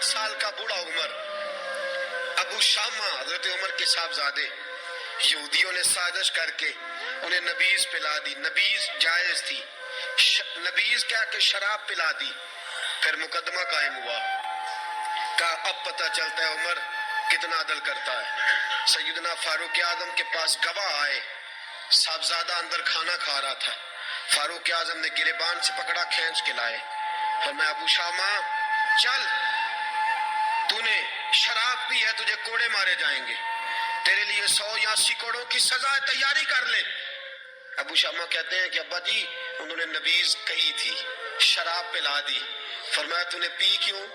سال کا بوڑھا عمر، ابو شامہ حضرت عمر کے صاحبزادے، یہودیوں نے سازش کر کے انہیں نبیذ پلا دی. نبیذ جائز تھی، نبیذ کیا کہ شراب پلا دی. پھر مقدمہ قائم ہوا، کہا اب پتہ چلتا ہے عمر کتنا عدل کرتا ہے. سیدنا فاروق اعظم کے پاس گواہ آئے، صاحبزادہ اندر کھانا کھا رہا تھا. فاروق اعظم نے گریبان سے پکڑا، کھینچ کے لائے. فرمایا ابو شامہ چل، تو نے شراب پی ہے، تجھے کوڑے مارے جائیں گے، تیرے لیے 100 یا 80 کوڑوں کی سزا تیاری کر لے. ابو شامہ کہتے ہیں کہ ابا جی انہوں نے نبیذ کہی تھی، شراب پلا دی. فرمایا تو نے پی کیوں؟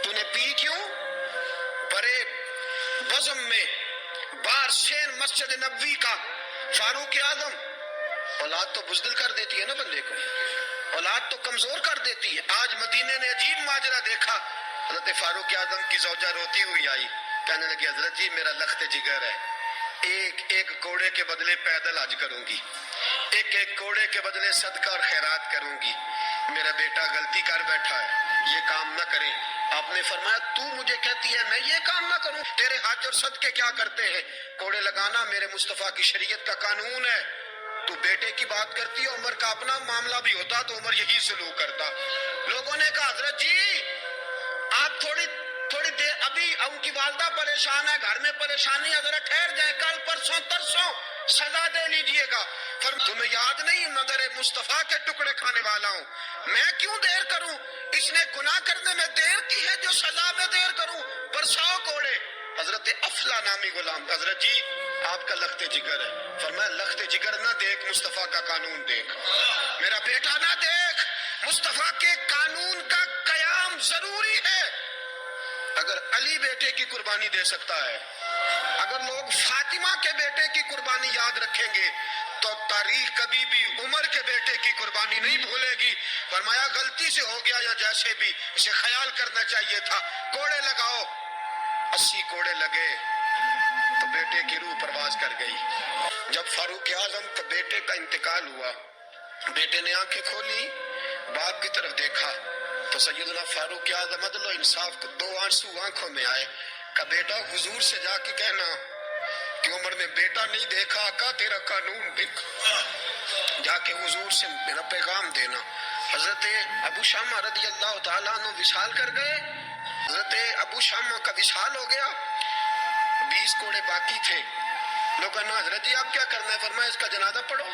تو نے پی کیوں؟ بڑے بزم میں بار شین مسجد نبوی کا فاروق اعظم. اولاد تو بزدل کر دیتی ہے نا بندے کو، اولاد تو کمزور کر دیتی ہے. آج مدینے نے عجیب ماجرا دیکھا. حضرت فاروق اعظم کی زوجہ روتی ہوئی آئی، کہنے لگی حضرت جی میرا لخت جگر ہے، ایک ایک کوڑے کے بدلے پیدل حج کروں گی، ایک ایک کوڑے کے بدلے صدقہ اور خیرات کروں گی. میرا بیٹا غلطی کر بیٹھا ہے، یہ کام نہ کرے. آپ نے فرمایا تو مجھے کہتی ہے میں یہ کام نہ کروں؟ تیرے حج اور صدقے کیا کرتے ہیں؟ کوڑے لگانا میرے مصطفیٰ کی شریعت کا قانون ہے. تو بیٹے کی بات کرتی ہے، عمر کا اپنا معاملہ بھی ہوتا تو عمر یہی سلوک کرتا. لوگوں نے کہا حضرت جی آپ تھوڑی دیر، ابھی ان کی والدہ پریشان ہے، گھر میں پریشانی ہے، ذرا ٹھہر جائیں، کل پرسوں ترسوں سزا دے لیجئے گا. تمہیں یاد نہیں مدر مصطفیٰ کے ٹکڑے کھانے والا ہوں، میں کیوں دیر کروں؟ اس نے گناہ کرنے میں دیر کی ہے جو سزا میں دیر کروں؟ برساؤ کوڑے. حضرت افلا نامی غلام، حضرت جی آپ کا لخت جگر ہے. فرمایا لخت جگر نہ دیکھ، مصطفیٰ کا قانون دیکھ. میرا بیٹا نہ دیکھ، مصطفیٰ کے قانون کا قیام ضروری ہے. اگر علی بیٹے کی قربانی دے سکتا ہے، اگر لوگ فاطمہ کے بیٹے کی قربانی یاد رکھیں گے تو تاریخ کبھی بھی عمر کے بیٹے کی قربانی نہیں بھولے گی. فرمایا غلطی سے ہو گیا یا جیسے بھی، اسے خیال کرنا چاہیے تھا. کوڑے لگاؤ. 80 کوڑے لگے تو بیٹے کی روح پرواز کر گئی. جب فاروق اعظم کے بیٹے کا انتقال ہوا، بیٹے نے آنکھیں کھولی، باپ کی طرف دیکھا تو سیدنا فاروق اعظم عدل و انصاف کو 2 آنسو آنکھوں میں آئے. کہا بیٹا حضور سے جا کے کہنا کہ عمر نے بیٹا نہیں دیکھا، آقا تیرا قانون دیکھا. جا کے حضور سے میرا پیغام دینا. حضرت ابو شامہ رضی اللہ تعالیٰ عنہ وصال کر گئے. حضرت ابو شامہ کا وصال ہو گیا، 20 کوڑے باقی تھے. لوگوں نے حضرت جی آپ کیا کرنا ہے؟ فرمایا اس کا جنازہ پڑھو،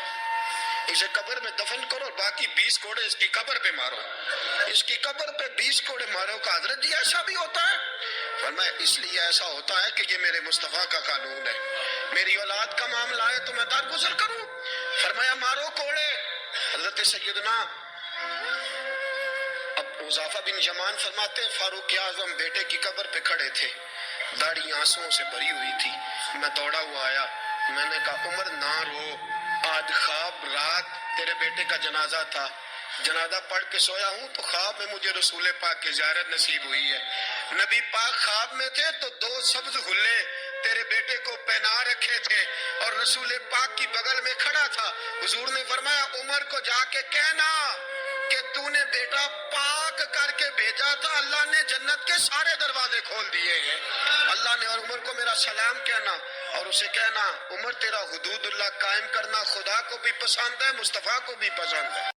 اسے قبر میں دفن کرو، باقی 20 کوڑے اس کی قبر پہ مارو. اس کی قبر پہ 20 کوڑے مارو. کہا حضرت جی ایسا بھی ہوتا ہے؟ فرمایا اس لیے ایسا ہوتا ہے کہ یہ میرے مصطفیٰ کا قانون ہے. میری اولاد کا معاملہ ہے تو میں درگزر کروں. فرمایا مارو کوڑے. حضرت سیدنا حذیفہ بن یمان فرماتے ہیں فاروق اعظم بیٹے کی قبر پہ کھڑے تھے، داڑھی آنسوؤں سے بھری ہوئی تھی. میں دوڑا ہوا آیا، میں نے کہا عمر نہ رو، آج خواب رات تیرے بیٹے کا جنازہ تھا، جنازہ پڑھ کے سویا ہوں تو خواب میں مجھے رسول پاک کی زیارت نصیب ہوئی ہے. نبی پاک خواب میں تھے تو 2 سبز غلے تیرے بیٹے کو پہنا رکھے تھے اور رسول پاک کی بغل میں کھڑا تھا. حضور نے فرمایا عمر کو جا کے کہنا کہ تو نے بیٹا پاک کر کے بھیجا تھا، اللہ نے جنت کے سارے دروازے کھول دیے ہیں. اللہ نے اور عمر کو میرا سلام کہنا اور اسے کہنا عمر تیرا حدود اللہ قائم کرنا خدا کو بھی پسند ہے، مصطفیٰ کو بھی پسند ہے.